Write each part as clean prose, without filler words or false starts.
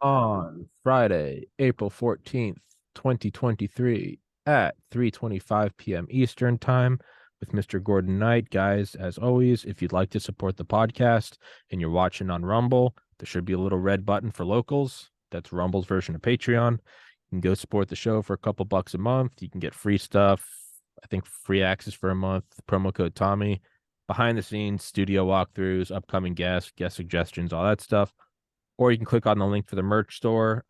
On Friday, April 14th, 2023 at 3:25 p.m. Eastern Time with Mr. Gordon Knight. Guys, as always, if you'd like to support the podcast and you're watching on Rumble, there should be a little red button for locals. That's Rumble's version of Patreon. You can go support the show for a couple bucks a month. You can get free stuff. I think free access for a month, promo code Tommy, behind the scenes, studio walkthroughs, upcoming guests, guest suggestions, all that stuff. Or you can click on the link for the merch store.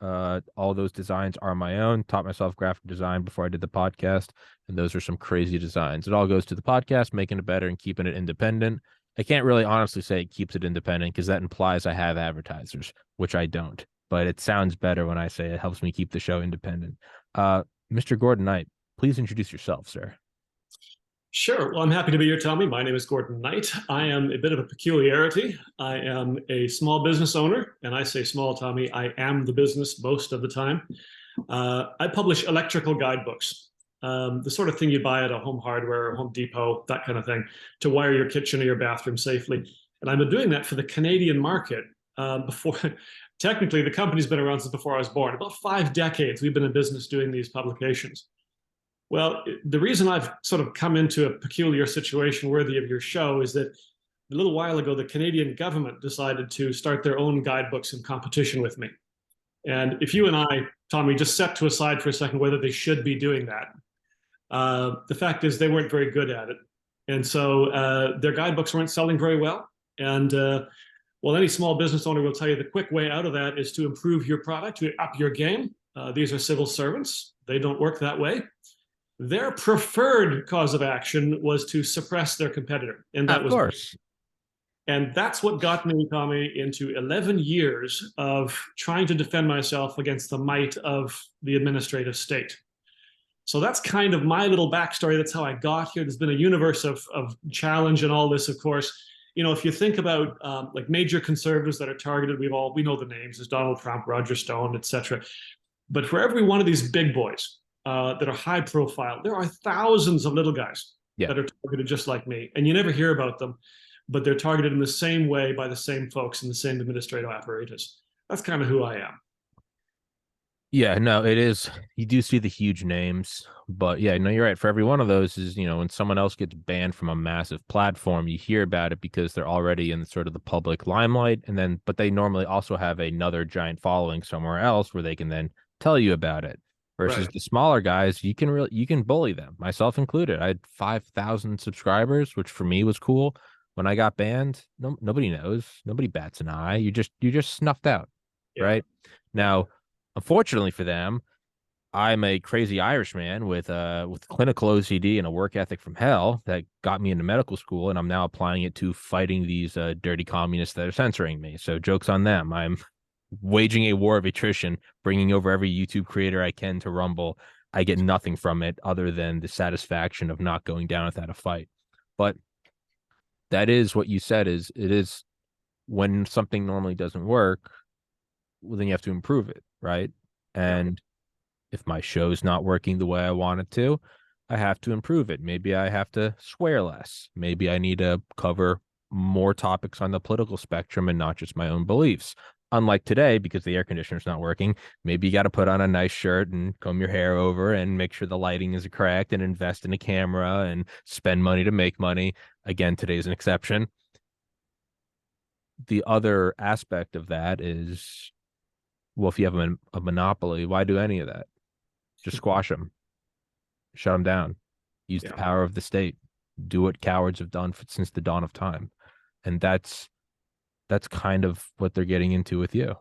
All those designs are my own. Taught myself graphic design before I did the podcast, and those are some crazy designs. It all goes to the podcast, making it better and keeping it independent. I can't really honestly say it keeps it independent because that implies I have advertisers, which I don't. But it sounds better when I say it helps me keep the show independent. Mr. Gordon Knight, please introduce yourself, sir. Sure. Well, I'm happy to be here, Tommy. My name is Gordon Knight. I am a bit of a peculiarity. I am a small business owner, and I say small, Tommy. I am the business most of the time. I publish electrical guidebooks, the sort of thing you buy at a Home Hardware or Home Depot, that kind of thing, to wire your kitchen or your bathroom safely. And I've been doing that for the Canadian market before. Technically, the company's been around since before I was born. About 5 decades we've been in business doing these publications. Well, the reason I've sort of come into a peculiar situation worthy of your show is that a little while ago, the Canadian government decided to start their own guidebooks in competition with me. And if you and I, Tommy, just set to aside for a second whether they should be doing that, the fact is they weren't very good at it. And so their guidebooks weren't selling very well. And well, any small business owner will tell you the quick way out of that is to improve your product, to up your game. These are civil servants. They don't work that way. Their preferred cause of action was to suppress their competitor. And that Of was, course. and that's what got me, Tommy, into 11 years of trying to defend myself against the might of the administrative state. So that's kind of my little backstory. That's how I got here. There's been a universe of challenge and all this, of course. You know, if you think about like major conservatives that are targeted, we know the names. There's Donald Trump, Roger Stone, etc. But for every one of these big boys, that are high profile, there are thousands of little guys that are targeted just like me. And you never hear about them, but they're targeted in the same way by the same folks in the same administrative apparatus. That's kind of who I am. Yeah, no, it is. You do see the huge names, but yeah, no, you're right. For every one of those is, when someone else gets banned from a massive platform, you hear about it because they're already in sort of the public limelight. But they normally also have another giant following somewhere else where they can then tell you about it. Versus Right. the smaller guys, you can bully them, myself included. I had 5,000 subscribers, which for me was cool. When I got banned, nobody knows, nobody bats an eye. You're just snuffed out, Yeah. right? Now, unfortunately for them, I'm a crazy Irishman with clinical OCD and a work ethic from hell that got me into medical school, and I'm now applying it to fighting these dirty communists that are censoring me. So joke's on them. I'm waging a war of attrition, bringing over every YouTube creator I can to Rumble. I get nothing from it other than the satisfaction of not going down without a fight. But that is what you said. It is when something normally doesn't work, well, then you have to improve it, right? Yeah. And if my show's not working the way I want it to, I have to improve it. Maybe I have to swear less. Maybe I need to cover more topics on the political spectrum and not just my own beliefs. Unlike today, because the air conditioner's not working, maybe you got to put on a nice shirt and comb your hair over and make sure the lighting is correct and invest in a camera and spend money to make money. Again, today's an exception. The other aspect of that is, well, if you have a monopoly, why do any of that? Just squash them, shut them down, use the Yeah. power of the state, do what cowards have done since the dawn of time. And that's kind of what they're getting into with you.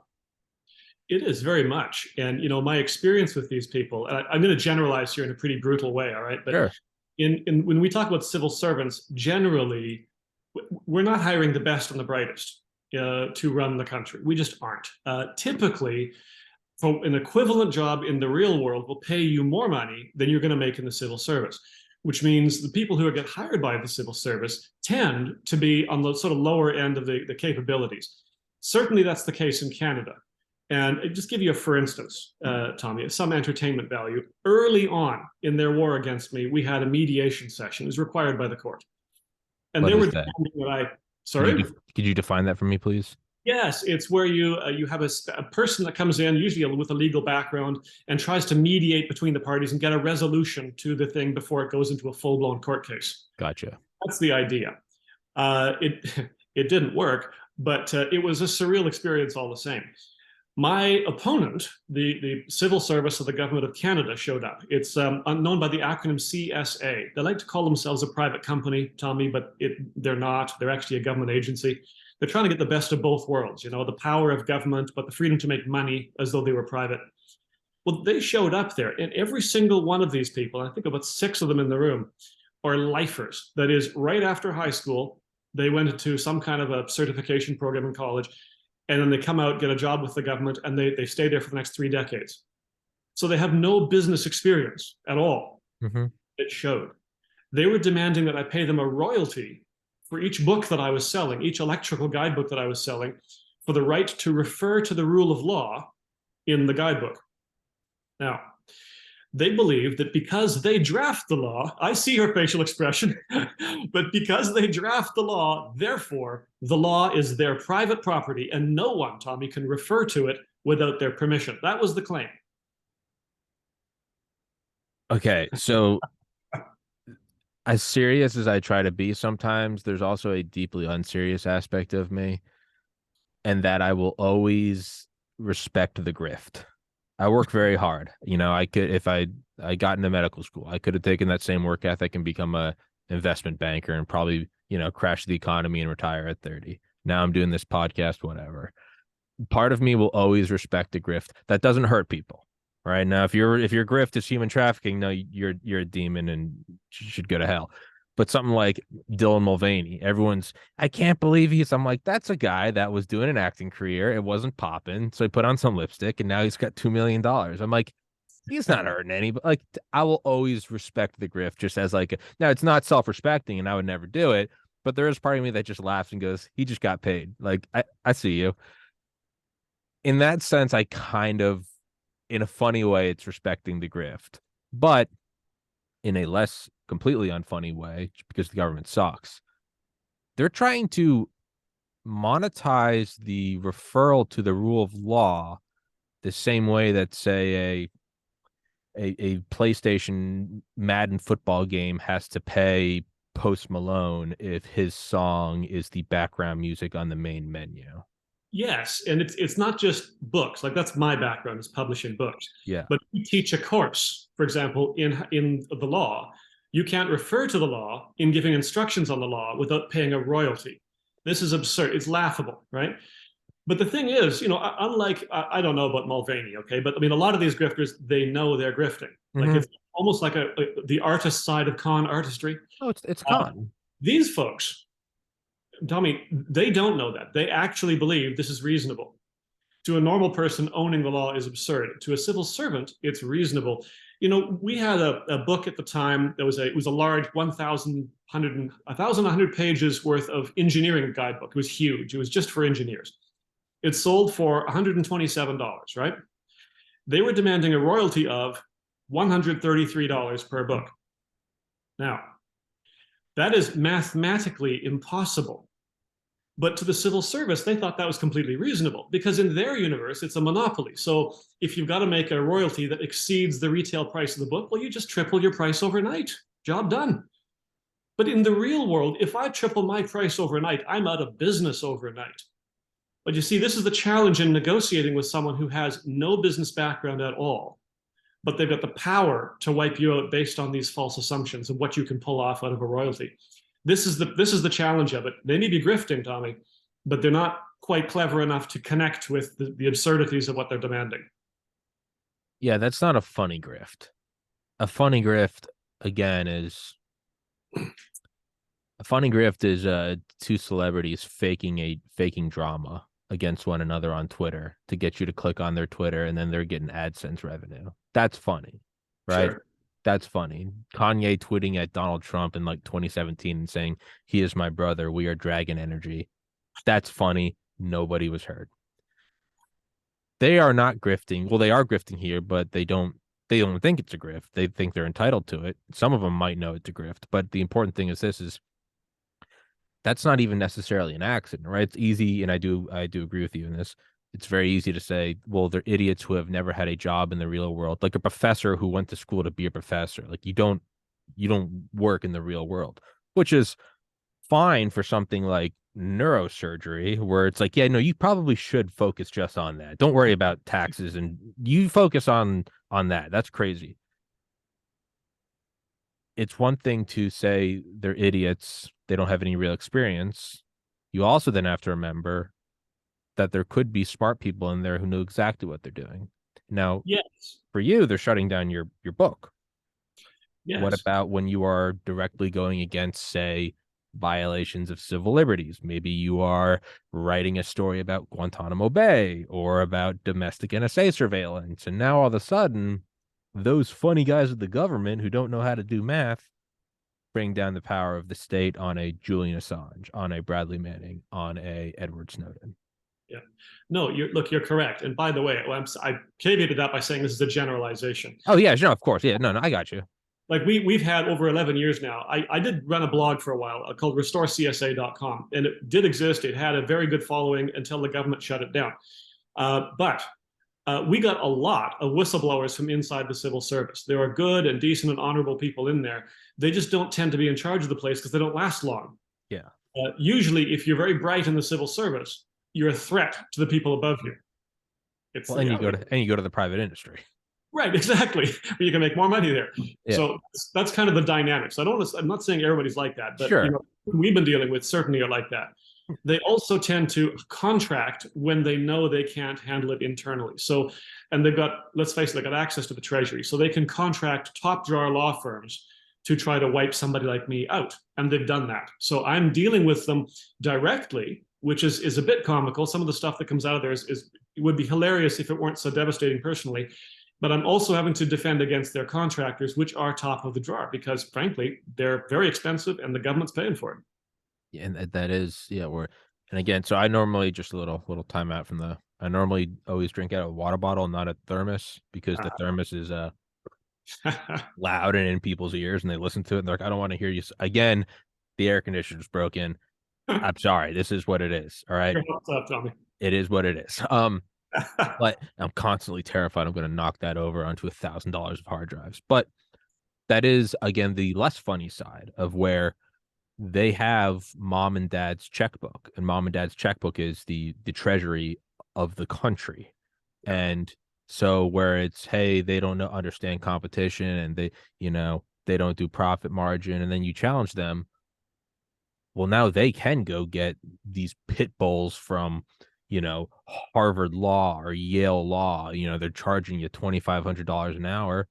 It is very much. And, my experience with these people, and I'm going to generalize here in a pretty brutal way, all right? But Sure. when we talk about civil servants, generally, we're not hiring the best and the brightest to run the country. We just aren't. Typically, for an equivalent job in the real world will pay you more money than you're going to make in the civil service, which means the people who get hired by the civil service tend to be on the sort of lower end of the capabilities. Certainly, that's the case in Canada. And just give you a for instance, Tommy, some entertainment value. Early on in their war against me, we had a mediation session. It was required by the court. And What they were is that? demanding that I, Can you sorry? could you define that for me, please? Yes, it's where you have a person that comes in, usually with a legal background, and tries to mediate between the parties and get a resolution to the thing before it goes into a full-blown court case. Gotcha. That's the idea. It it didn't work, but it was a surreal experience all the same. My opponent, the civil service of the government of Canada, showed up. It's known by the acronym CSA. They like to call themselves a private company, Tommy, but they're not. They're actually a government agency. They're trying to get the best of both worlds, you know, the power of government, but the freedom to make money as though they were private. Well, they showed up there, and every single one of these people, I think about 6 of them in the room, are lifers. That is, right after high school, they went into some kind of a certification program in college, and then they come out, get a job with the government, and they stay there for the next 3 decades. So they have no business experience at all. Mm-hmm. It showed. They were demanding that I pay them a royalty for each book that I was selling, each electrical guidebook that I was selling, for the right to refer to the rule of law in the guidebook. Now, they believe that because they draft the law, I see her facial expression, but because they draft the law, therefore, the law is their private property and no one, Tommy, can refer to it without their permission. That was the claim. Okay, so as serious as I try to be sometimes, there's also a deeply unserious aspect of me, and that I will always respect the grift. I work very hard. You know, I could, if I got into medical school, I could have taken that same work ethic and become a investment banker and probably, you know, crash the economy and retire at 30. Now I'm doing this podcast, whatever. Part of me will always respect a grift that doesn't hurt people. Right now, if your grift is human trafficking, no, you're a demon and should go to hell. But something like Dylan Mulvaney, I can't believe I'm like, that's a guy that was doing an acting career. It wasn't popping. So he put on some lipstick and now he's got $2 million. I'm like, he's not hurting anybody. Like, I will always respect the grift just as like, now it's not self-respecting and I would never do it. But there is part of me that just laughs and goes, he just got paid. Like, I see you. In that sense, I kind of, in a funny way, it's respecting the grift. But in a less completely unfunny way, because the government sucks, they're trying to monetize the referral to the rule of law the same way that, say, a PlayStation Madden football game has to pay Post Malone if his song is the background music on the main menu. Yes, and it's not just books. Like that's my background is publishing books. Yeah. But you teach a course, for example, in the law, you can't refer to the law in giving instructions on the law without paying a royalty. This is absurd. It's laughable, right? But the thing is, you know, unlike I don't know about Mulvaney, okay, but I mean, a lot of these grifters, they know they're grifting. Like Mm-hmm. it's almost like the artist side of con artistry. Oh, it's Uh, con. these folks, Tommy, they don't know that. They actually believe this is reasonable. To a normal person, owning the law is absurd. To a civil servant, it's reasonable. You know, we had a book at the time that was it was a large 1,100 pages worth of engineering guidebook. It was huge. It was just for engineers. It sold for $127, right? They were demanding a royalty of $133 per book. Now, that is mathematically impossible. But to the civil service, they thought that was completely reasonable because in their universe, it's a monopoly. So if you've got to make a royalty that exceeds the retail price of the book, well, you just triple your price overnight. Job done. But in the real world, if I triple my price overnight, I'm out of business overnight. But you see, this is the challenge in negotiating with someone who has no business background at all, but they've got the power to wipe you out based on these false assumptions of what you can pull off out of a royalty. This is the challenge of it. They may be grifting, Tommy, but they're not quite clever enough to connect with the absurdities of what they're demanding. Yeah, that's not a funny grift. A funny grift, again, is two celebrities faking drama against one another on Twitter to get you to click on their Twitter, and then they're getting AdSense revenue. That's funny, right? Sure. That's funny. Kanye tweeting at Donald Trump in like 2017 and saying, "He is my brother. We are dragon energy." That's funny. Nobody was hurt. They are not grifting. Well, they are grifting here, but they don't think it's a grift. They think they're entitled to it. Some of them might know it's a grift, but the important thing is that's not even necessarily an accident, right? It's easy, and I do agree with you in this. It's very easy to say, well, they're idiots who have never had a job in the real world, like a professor who went to school to be a professor. Like you don't work in the real world, which is fine for something like neurosurgery, where it's like, yeah, no, you probably should focus just on that. Don't worry about taxes, and you focus on that. That's crazy. It's one thing to say they're idiots, they don't have any real experience. You also then have to remember that there could be smart people in there who know exactly what they're doing. Now, Yes, for you, they're shutting down your book. What yes. about when you are directly going against, say, violations of civil liberties? Maybe you are writing a story about Guantanamo Bay or about domestic NSA surveillance. And now all of a sudden, those funny guys at the government who don't know how to do math bring down the power of the state on a Julian Assange, on a Bradley Manning, on a Edward Snowden. Yeah. No, you're correct. And by the way, I caveated that by saying this is a generalization. Oh yeah, no, of course, yeah, no, I got you. Like we've had over 11 years now. I did run a blog for a while called restorecsa.com, and it did exist. It had a very good following until the government shut it down. But we got a lot of whistleblowers from inside the civil service. There are good and decent and honorable people in there. They just don't tend to be in charge of the place because they don't last long. Yeah. Usually, if you're very bright in the civil service, you're a threat to the people above you. It's Well, the and reality. you go to the private industry. Right, exactly. You can make more money there. Yeah. So that's kind of the dynamics. I'm not saying everybody's like that, but Sure. we've been dealing with certainly are like that. They also tend to contract when they know they can't handle it internally. So, and they've got, let's face it, they've got access to the treasury. So they can contract top drawer law firms to try to wipe somebody like me out. And they've done that. So I'm dealing with them directly, which is a bit comical. Some of the stuff that comes out of there is it would be hilarious if it weren't so devastating personally. But I'm also having to defend against their contractors, which are top of the drawer, because frankly, they're very expensive and the government's paying for it. Yeah, and that is, yeah, we're, and again, so I normally just a little timeout from the, I normally always drink out of a water bottle, not a thermos, because the thermos is loud and in people's ears and they listen to it and they're like, I don't want to hear you. Again, the air conditioner's broken. I'm sorry. This is what it is. All right. What's up, Tommy? It is what it is. But I'm constantly terrified I'm going to knock that over onto $1,000 of hard drives. But that is, again, the less funny side of where they have mom and dad's checkbook, and mom and dad's checkbook is the treasury of the country. And so where it's, hey, they don't understand competition, and they don't do profit margin, and then you challenge them, well, now they can go get these pit bulls from, Harvard Law or Yale Law. They're charging you $2,500 an hour.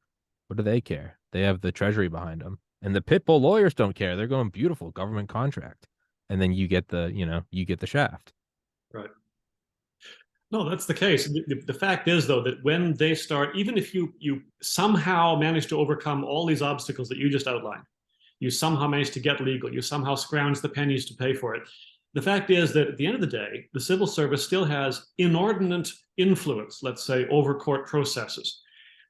What do they care? They have the treasury behind them. And the pit bull lawyers don't care. They're going, beautiful government contract. And then you get the shaft. Right. No, that's the case. The fact is, though, that when they start, even if you somehow manage to overcome all these obstacles that you just outlined, you somehow manage to get legal, you somehow scrounge the pennies to pay for it. The fact is that at the end of the day, the civil service still has inordinate influence, let's say, over court processes.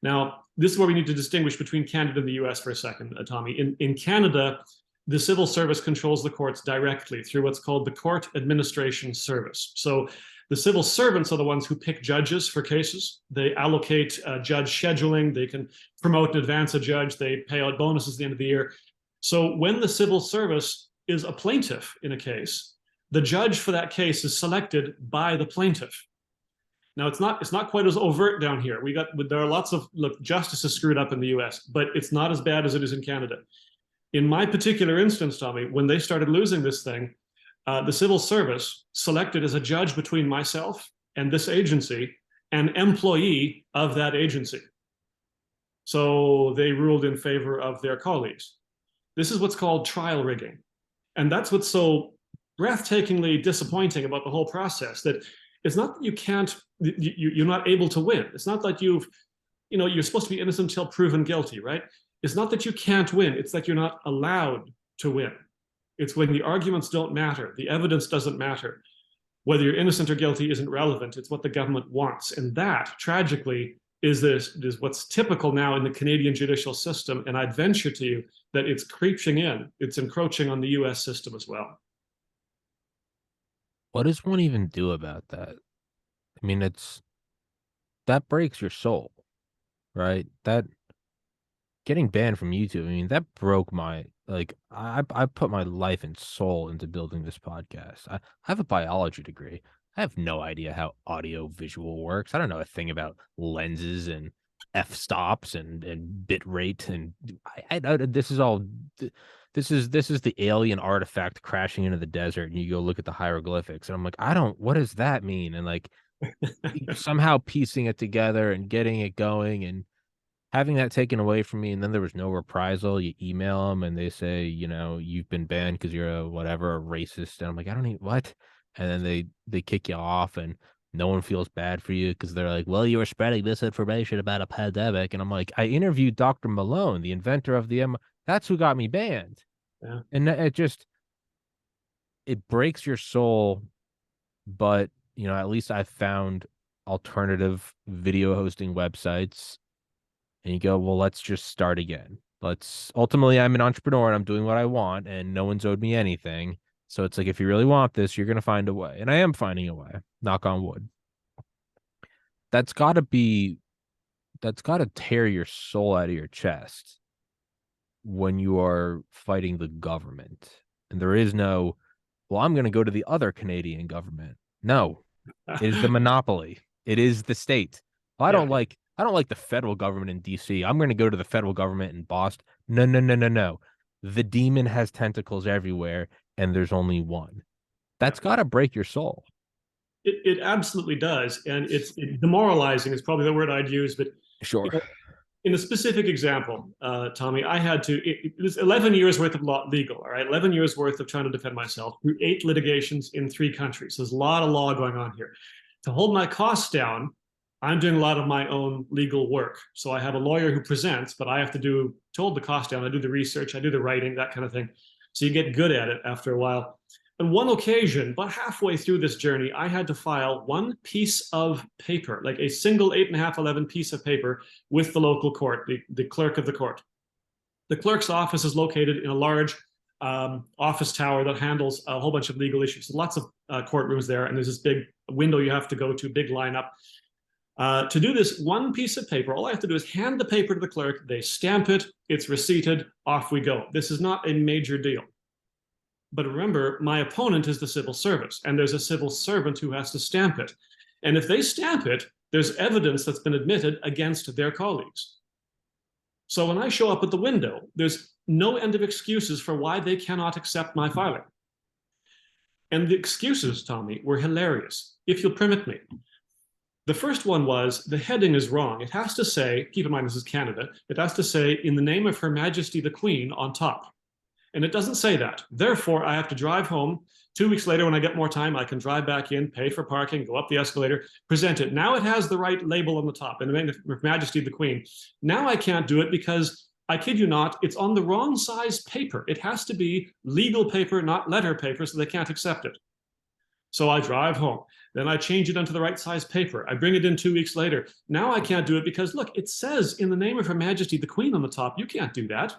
Now, this is where we need to distinguish between Canada and the US for a second, Tommy. In Canada, the civil service controls the courts directly through what's called the Court Administration Service. So the civil servants are the ones who pick judges for cases. They allocate judge scheduling. They can promote and advance a judge. They pay out bonuses at the end of the year. So when the civil service is a plaintiff in a case, the judge for that case is selected by the plaintiff. Now, it's not quite as overt down here. There are lots of, look, justice is screwed up in the US, but it's not as bad as it is in Canada. In my particular instance, Tommy, when they started losing this thing, the civil service selected as a judge between myself and this agency an employee of that agency. So they ruled in favor of their colleagues. This is what's called trial rigging. And that's what's so breathtakingly disappointing about the whole process, that it's not that you're not able to win. It's not that you're supposed to be innocent until proven guilty, right? It's not that you can't win. It's that you're not allowed to win. It's when the arguments don't matter, the evidence doesn't matter. Whether you're innocent or guilty isn't relevant. It's what the government wants. And that, tragically, is what's typical now in the Canadian judicial system. And I'd venture to you that it's creeping in. It's encroaching on the US system as well. what does one even do about that? I mean, that breaks your soul, right? That getting banned from YouTube, I mean, that broke my like I put my life and soul into building this podcast. I have a biology degree. I have no idea how audio visual works. I don't know a thing about lenses and f-stops and bit rate and this is all this is the alien artifact crashing into the desert and you go look at the hieroglyphics and I'm like, I don't what does that mean? And like somehow piecing it together and getting it going and having that taken away from me, and then there was no reprisal. You email them and they say, you've been banned because you're a whatever, a racist. And I'm like, I don't need what? And then they kick you off, and no one feels bad for you because they're like, well, you were spreading misinformation about a pandemic. And I'm like, I interviewed Dr. Malone, the inventor of the That's who got me banned. Yeah. And it breaks your soul, but at least I found alternative video hosting websites and you go, well, let's just start again. Ultimately, I'm an entrepreneur and I'm doing what I want and no one's owed me anything. So it's like, if you really want this, you're going to find a way. And I am finding a way, knock on wood. That's got to tear your soul out of your chest when you are fighting the government. And there is no, well, I'm going to go to the other Canadian government. No, it is the monopoly. It is the state. Well, I don't like the federal government in DC. I'm going to go to the federal government in Boston. No, no, no, no, no. The demon has tentacles everywhere, and there's only one. That's got to break your soul. It absolutely does. And demoralizing is probably the word I'd use. But Sure. In a specific example, Tommy, I had to, it was 11 years worth of legal, all right? 11 years worth of trying to defend myself through 8 litigations in 3 countries. There's a lot of law going on here. To hold my costs down, I'm doing a lot of my own legal work. So I have a lawyer who presents, but I have to hold the cost down. I do the research, I do the writing, that kind of thing. So you get good at it after a while. On one occasion, about halfway through this journey, I had to file one piece of paper, like a single 8.511 piece of paper with the local court, the clerk of the court. The clerk's office is located in a large office tower that handles a whole bunch of legal issues. So lots of courtrooms there, and there's this big window you have to go to, big lineup. To do this one piece of paper, all I have to do is hand the paper to the clerk, they stamp it, it's receipted, off we go. This is not a major deal. But remember, my opponent is the civil service, and there's a civil servant who has to stamp it. And if they stamp it, there's evidence that's been admitted against their colleagues. So when I show up at the window, there's no end of excuses for why they cannot accept my filing. And the excuses, Tommy, were hilarious, if you'll permit me. The first one was, the heading is wrong. It has to say, keep in mind this is Canada, it has to say, in the name of Her Majesty the Queen on top. And it doesn't say that. Therefore, I have to drive home. 2 weeks later, when I get more time, I can drive back in, pay for parking, go up the escalator, present it. Now it has the right label on the top, in the name of Her Majesty the Queen. Now I can't do it because, I kid you not, it's on the wrong size paper. It has to be legal paper, not letter paper, so they can't accept it. So I drive home. Then I change it onto the right size paper. I bring it in 2 weeks later. Now I can't do it because, look, it says in the name of Her Majesty the Queen on the top. You can't do that.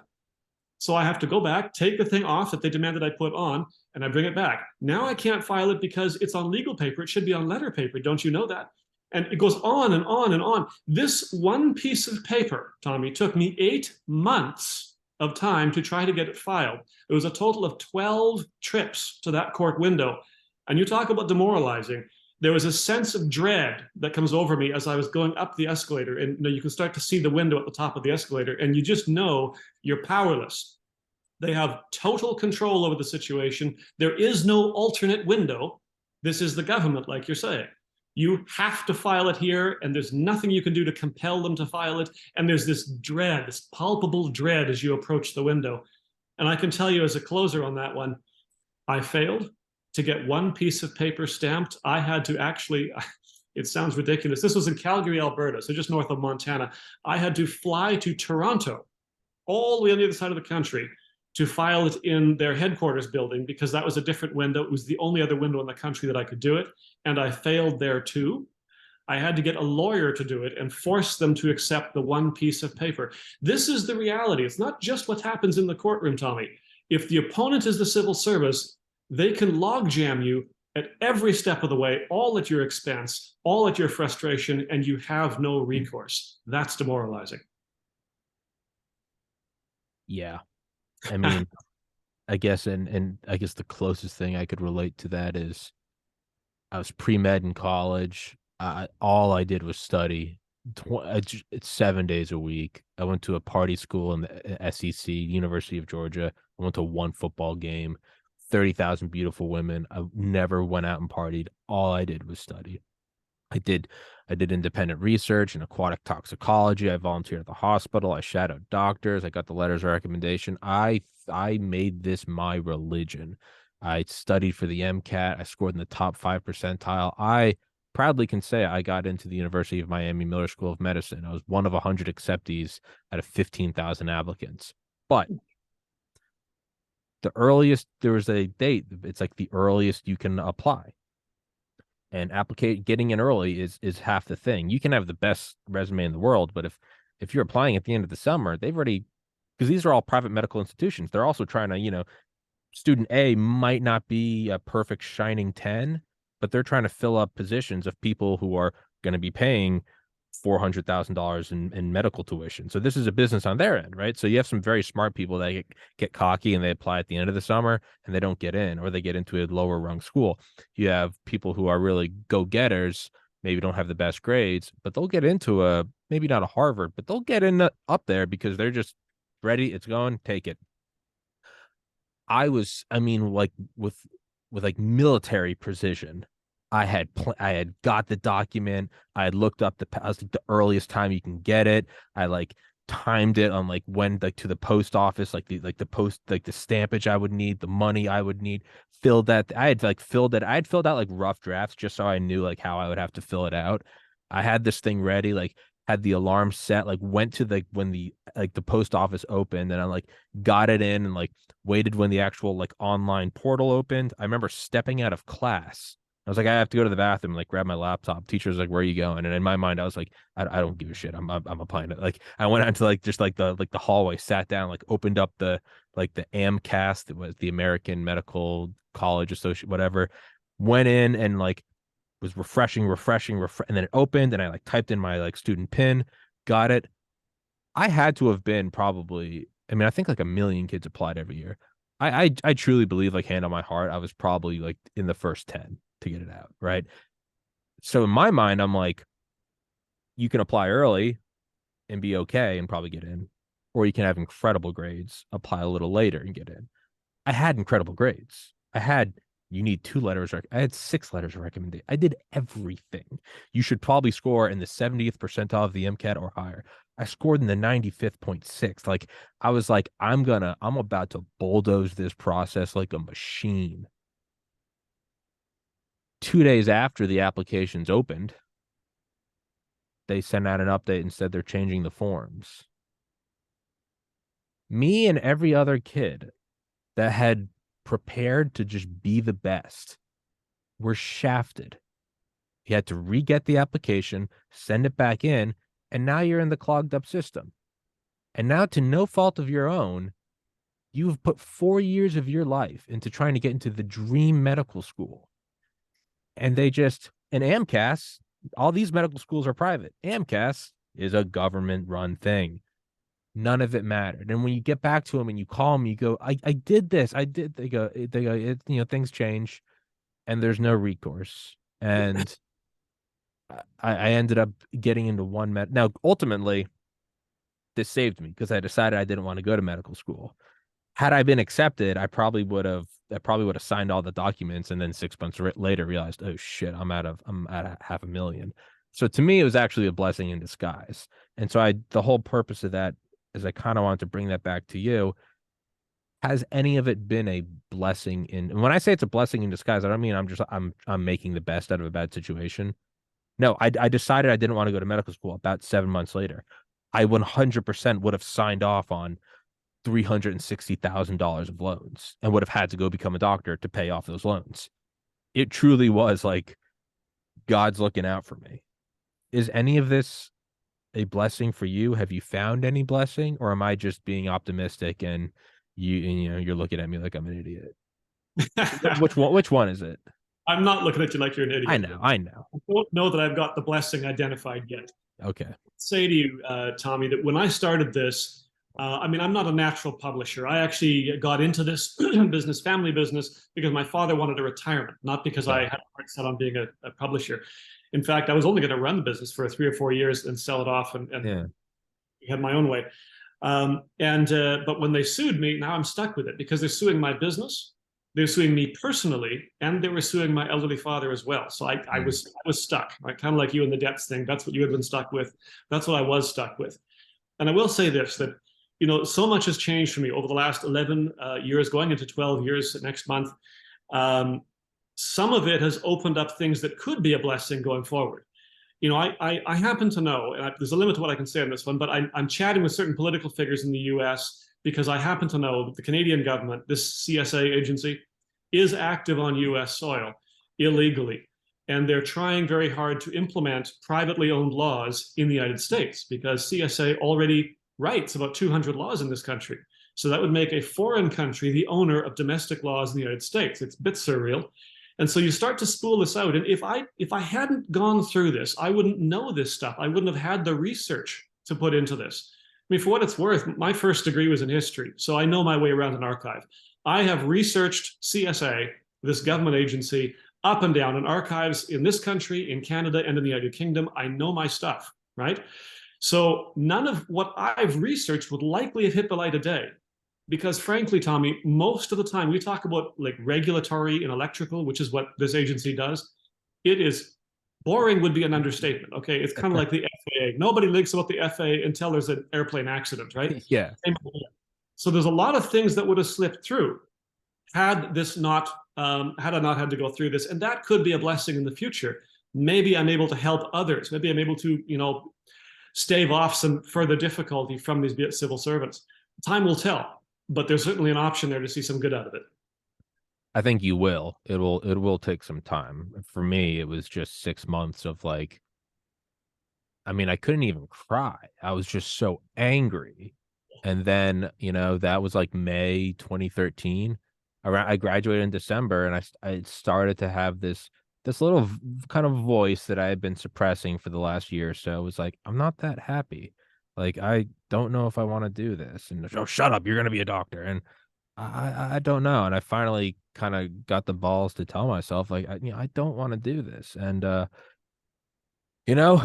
So I have to go back, take the thing off that they demanded I put on, and I bring it back. Now I can't file it because it's on legal paper. It should be on letter paper. Don't you know that? And it goes on and on and on. This one piece of paper, Tommy, took me 8 months of time to try to get it filed. It was a total of 12 trips to that court window. And you talk about demoralizing. There was a sense of dread that comes over me as I was going up the escalator. And you can start to see the window at the top of the escalator, and you just know you're powerless. They have total control over the situation. There is no alternate window. This is the government, like you're saying. You have to file it here, and there's nothing you can do to compel them to file it. And there's this dread, this palpable dread as you approach the window. And I can tell you as a closer on that one, I failed. To get one piece of paper stamped, I had to actually, it sounds ridiculous. This was in Calgary, Alberta, so just north of Montana. I had to fly to Toronto, all the way on the other side of the country, to file it in their headquarters building because that was a different window. It was the only other window in the country that I could do it. And I failed there too. I had to get a lawyer to do it and force them to accept the one piece of paper. This is the reality. It's not just what happens in the courtroom, Tommy. If the opponent is the civil service, they can logjam you at every step of the way, all at your expense, all at your frustration, and you have no recourse. That's demoralizing. Yeah. I mean, I guess and I guess the closest thing I could relate to that is I was pre-med in college. All I did was study. It's 7 days a week. I went to a party school in the SEC, University of Georgia. I went to one football game, 30,000 beautiful women. I never went out and partied. All I did was study. I did I did independent research in aquatic toxicology. I volunteered at the hospital. I shadowed doctors. I got the letters of recommendation. I made this my religion. I studied for the MCAT. I scored in the top 5 percentile. I proudly can say I got into the University of Miami Miller School of Medicine. I was one of 100 acceptees out of 15,000 applicants. But the earliest there was a date, it's like the earliest you can apply, and applicate getting in early is half the thing. You can have the best resume in the world, but if you're applying at the end of the summer, they've already, because these are all private medical institutions, they're also trying to, student A might not be a perfect shining 10, but they're trying to fill up positions of people who are going to be paying $400,000 in medical tuition. So this is a business on their end, right? So you have some very smart people that get cocky and they apply at the end of the summer and they don't get in, or they get into a lower rung school. You have people who are really go-getters, maybe don't have the best grades, but they'll get into a, maybe not a Harvard, but they'll get in up there because they're just ready. It's going, take it. I mean, like with like military precision. I had got the document. I had looked up I was like the earliest time you can get it. I like timed it on like when like to the post office, like the post like the stampage I would need, the money I would need. Filled that. I had like filled it. I had filled out like rough drafts just so I knew like how I would have to fill it out. I had this thing ready, like had the alarm set, like went to the when the like the post office opened, and I like got it in and like waited when the actual like online portal opened. I remember stepping out of class. I was like, I have to go to the bathroom, like grab my laptop. Teacher's like, where are you going? And in my mind, I was like, I don't give a shit. I'm applying it. Like I went out to like just like the hallway, sat down, like opened up the like the AMCAS, it was the American Medical College Associate, whatever. Went in and like was and then it opened and I like typed in my like student pin, got it. I had to have been probably, I mean, I think like a million kids applied every year. I truly believe, like hand on my heart, I was probably like in the first 10 to get it out, right? So in my mind, I'm like, you can apply early and be okay and probably get in, or you can have incredible grades, apply a little later and get in. I had incredible grades. You need 2 letters. I had 6 letters of recommendation. I did everything. You should probably score in the 70th percentile of the MCAT or higher. I scored in the 95.6. Like, I was like, I'm about to bulldoze this process like a machine. 2 days after the applications opened, they sent out an update and said they're changing the forms. Me and every other kid that had prepared to just be the best were shafted. You had to re-get the application, send it back in, and now you're in the clogged up system. And now, to no fault of your own, you've put 4 years of your life into trying to get into the dream medical school. And AMCAS, all these medical schools are private. AMCAS is a government run thing. None of it mattered. And when you get back to them and you call them, you go, I did this. They go, things change and there's no recourse. And I ended up getting into one Now, ultimately, this saved me because I decided I didn't want to go to medical school. Had I been accepted, I probably would have signed all the documents, and then 6 months later realized, oh shit, I'm at $500,000. So to me, it was actually a blessing in disguise. And so the whole purpose of that is I kind of wanted to bring that back to you. Has any of it been a blessing and when I say it's a blessing in disguise, I don't mean I'm making the best out of a bad situation. No, I decided I didn't want to go to medical school about 7 months later. I 100% would have signed off on $360,000 of loans and would have had to go become a doctor to pay off those loans. It truly was like God's looking out for me. Is any of this a blessing for you? Have you found any blessing, or am I just being optimistic and you're looking at me like I'm an idiot? Which one is it? I'm not looking at you like you're an I idiot. know, I know. I don't know that I've got the blessing identified yet. Okay. Say to you, Tommy, that when I started this, I mean, I'm not a natural publisher. I actually got into this business, family business, because my father wanted a retirement, not because I Okay. had a heart set on being a publisher. In fact, I was only going to run the business for 3 or 4 years and sell it off and Yeah. have my own way. But when they sued me, now I'm stuck with it because they're suing my business, they're suing me personally, and they were suing my elderly father as well. So Mm. I was stuck, right? Kind of like you in the debts thing. That's what you had been stuck with. That's what I was stuck with. And I will say this that so much has changed for me over the last 11 years, going into 12 years next month. Um, some of it has opened up things that could be a blessing going forward. I happen to know, and there's a limit to what I can say on this one, but I'm chatting with certain political figures in the US because I happen to know that the Canadian government, this CSA agency, is active on US soil illegally. And they're trying very hard to implement privately owned laws in the United States because CSA already writes about 200 laws in this country. So that would make a foreign country the owner of domestic laws in the United States. It's a bit surreal. And so you start to spool this out. And if I hadn't gone through this, I wouldn't know this stuff. I wouldn't have had the research to put into this. I mean, for what it's worth, my first degree was in history, so I know my way around an archive. I have researched CSA, this government agency, up and down in archives in this country, in Canada, and in the United Kingdom. I know my stuff, right? So none of what I've researched would likely have hit the light of day because frankly, Tommy, most of the time we talk about like regulatory and electrical, which is what this agency does. It is boring would be an understatement. Okay. It's kind of like the FAA. Nobody thinks about the FAA until there's an airplane accident, right? Yeah. So there's a lot of things that would have slipped through had this not, had I not had to go through this. And that could be a blessing in the future. Maybe I'm able to help others. Maybe I'm able to, stave off some further difficulty from these civil servants. Time will tell, but there's certainly an option there to see some good out of it. I think you will. It will take some time. For me, it was just 6 months of like, I mean, I couldn't even cry. I was just so angry. And then, that was like May 2013. I graduated in December, and I started to have this little kind of voice that I had been suppressing for the last year or so. It was like, I'm not that happy. Like, I don't know if I want to do this. And oh, shut up, you're gonna be a doctor. And I don't know. And I finally kind of got the balls to tell myself, like, I don't want to do this. And you know,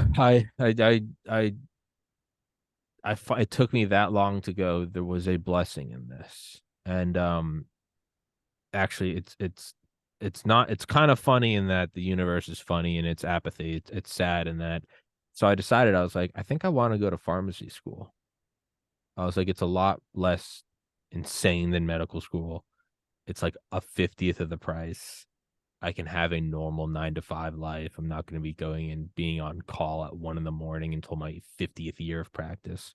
it took me that long to go. There was a blessing in this, and actually, it's not. It's kind of funny in that the universe is funny and it's apathy. It's sad in that. So I decided I was like, I think I want to go to pharmacy school. I was like, it's a lot less insane than medical school. It's like a 50th of the price. I can have a normal 9 to 5 life. I'm not going to be going and being on call at 1 in the morning until my 50th year of practice.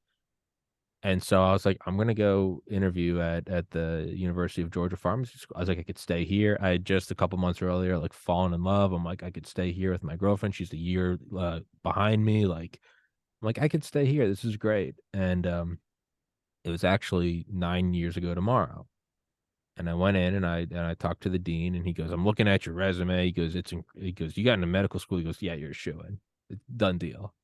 And so I was like, I'm gonna go interview at the University of Georgia Pharmacy School. I was like, I could stay here. I had just a couple months earlier like fallen in love. I'm like, I could stay here with my girlfriend. She's a year behind me. Like, I'm like, I could stay here. This is great. And it was actually 9 years ago tomorrow. And I went in and I talked to the dean, and he goes, I'm looking at your resume. He goes, you got into medical school. He goes, yeah, you're a shoo-in. It's done deal.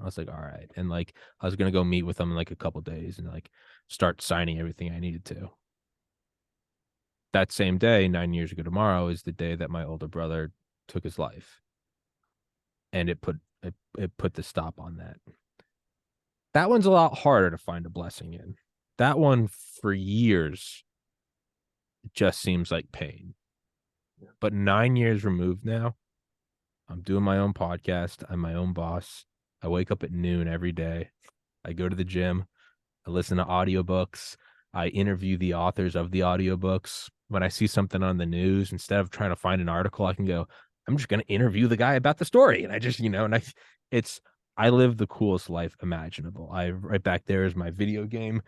I was like, all right. And like, I was going to go meet with them in like a couple days and like start signing everything I needed to. That same day, 9 years ago tomorrow, is the day that my older brother took his life. And it put the stop on that. That one's a lot harder to find a blessing in. That one for years, it just seems like pain. But 9 years removed now, I'm doing my own podcast. I'm my own boss. I wake up at noon every day. I go to the gym. I listen to audiobooks. I interview the authors of the audiobooks. When I see something on the news, instead of trying to find an article, I can go, I'm just going to interview the guy about the story. And I just, I live the coolest life imaginable. Right back there is my video game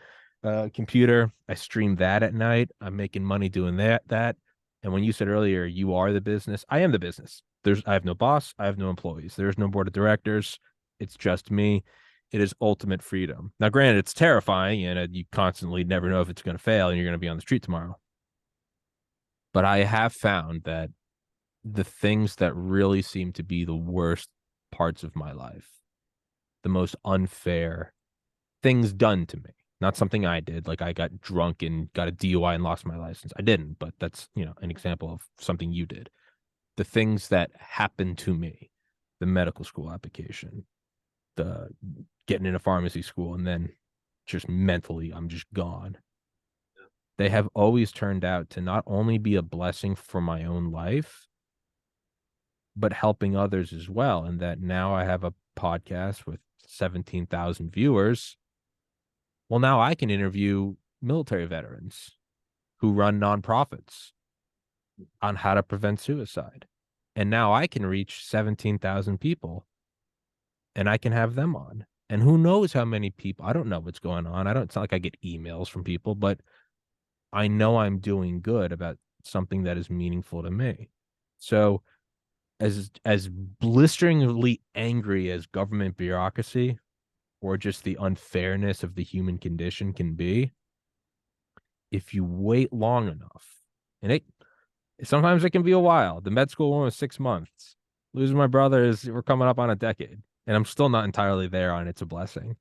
computer. I stream that at night. I'm making money doing that. And when you said earlier, you are the business, I am the business. I have no boss. I have no employees. There's no board of directors. It's just me. It is ultimate freedom. Now, granted, it's terrifying, and you constantly never know if it's going to fail and you're going to be on the street tomorrow. But I have found that the things that really seem to be the worst parts of my life, the most unfair things done to me. Not something I did, like I got drunk and got a DUI and lost my license. I didn't, but that's, an example of something you did. The things that happened to me, the medical school application, the getting into pharmacy school, and then just mentally, I'm just gone. They have always turned out to not only be a blessing for my own life, but helping others as well. And that now I have a podcast with 17,000 viewers. Well, now I can interview military veterans who run nonprofits on how to prevent suicide. And now I can reach 17,000 people and I can have them on. And who knows how many people, I don't know what's going on. It's not like I get emails from people, but I know I'm doing good about something that is meaningful to me. So as blisteringly angry as government bureaucracy or just the unfairness of the human condition can be, if you wait long enough, and sometimes it can be a while. The med school one was 6 months. Losing my brother we're coming up on a decade, and I'm still not entirely there on it's a blessing.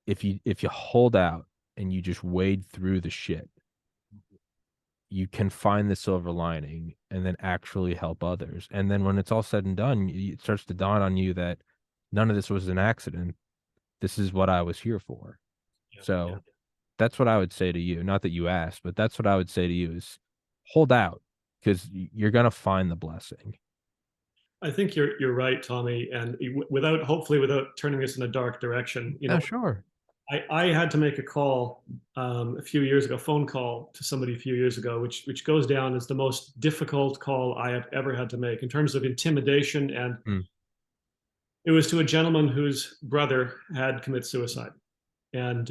If you hold out and you just wade through the shit, you can find the silver lining and then actually help others. And then when it's all said and done, it starts to dawn on you that none of this was an accident. This is what I was here for. So that's what I would say to you. Not that you asked, but that's what I would say to you is hold out because you're going to find the blessing. I think you're right, Tommy. And hopefully without turning this in a dark direction, Yeah, sure. I had to make a call a few years ago, phone call to somebody a few years ago, which goes down as the most difficult call I have ever had to make in terms of intimidation. And Mm. it was to a gentleman whose brother had committed suicide, and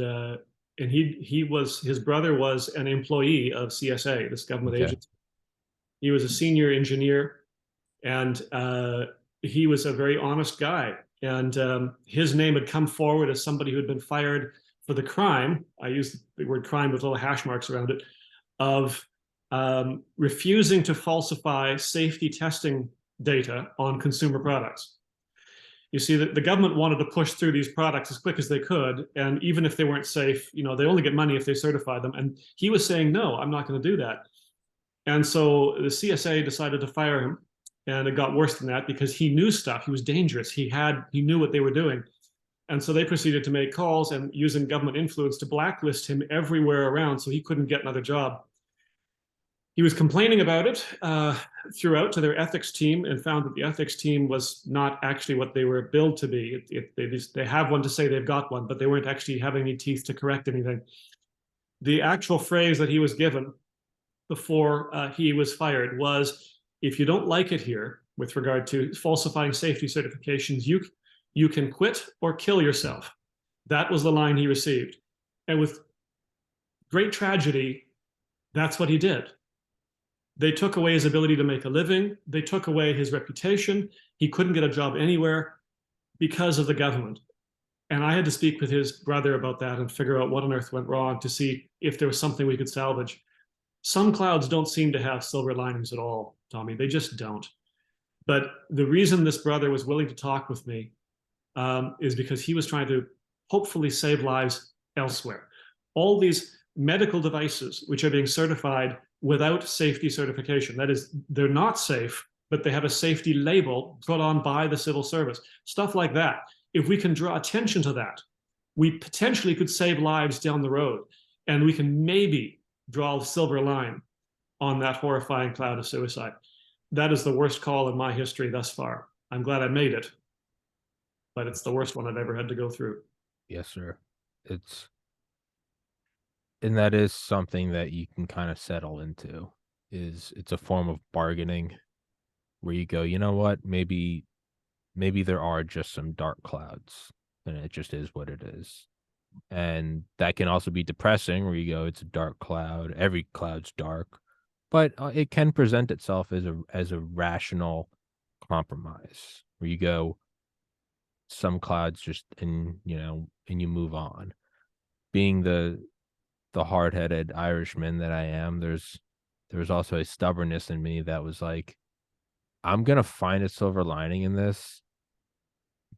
his brother was an employee of CSA, this government Okay. agency. He was a senior engineer, and he was a very honest guy. And his name had come forward as somebody who had been fired for the crime. I use the word crime with little hash marks around it, of refusing to falsify safety testing data on consumer products. You see that the government wanted to push through these products as quick as they could, and even if they weren't safe, they only get money if they certify them. And he was saying, no, I'm not going to do that. And so the CSA decided to fire him, and it got worse than that because he knew stuff. He was dangerous. He knew what they were doing. And so they proceeded to make calls and using government influence to blacklist him everywhere around so he couldn't get another job. He was complaining about it throughout to their ethics team and found that the ethics team was not actually what they were billed to be. They have one to say they've got one, but they weren't actually having any teeth to correct anything. The actual phrase that he was given before he was fired was, if you don't like it here with regard to falsifying safety certifications, you can quit or kill yourself. That was the line he received. And with great tragedy, that's what he did. They took away his ability to make a living. They took away his reputation. He couldn't get a job anywhere because of the government. And I had to speak with his brother about that and figure out what on earth went wrong to see if there was something we could salvage. Some clouds don't seem to have silver linings at all, Tommy. They just don't. But the reason this brother was willing to talk with me is because he was trying to hopefully save lives elsewhere. All these medical devices which are being certified without safety certification, that is, they're not safe, but they have a safety label put on by the civil service, stuff like that. If we can draw attention to that, we potentially could save lives down the road, and we can maybe draw the silver line on that horrifying cloud of suicide. That is the worst call in my history thus far. I'm glad I made it, but it's the worst one I've ever had to go through. Yes, sir. And that is something that you can kind of settle into. It's a form of bargaining where you go, you know what, maybe there are just some dark clouds and it just is what it is. And that can also be depressing where you go, it's a dark cloud, every cloud's dark, but it can present itself as a rational compromise where you go, some clouds just, and you move on. Being the hard-headed Irishman that I am, there was also a stubbornness in me that was like, I'm gonna find a silver lining in this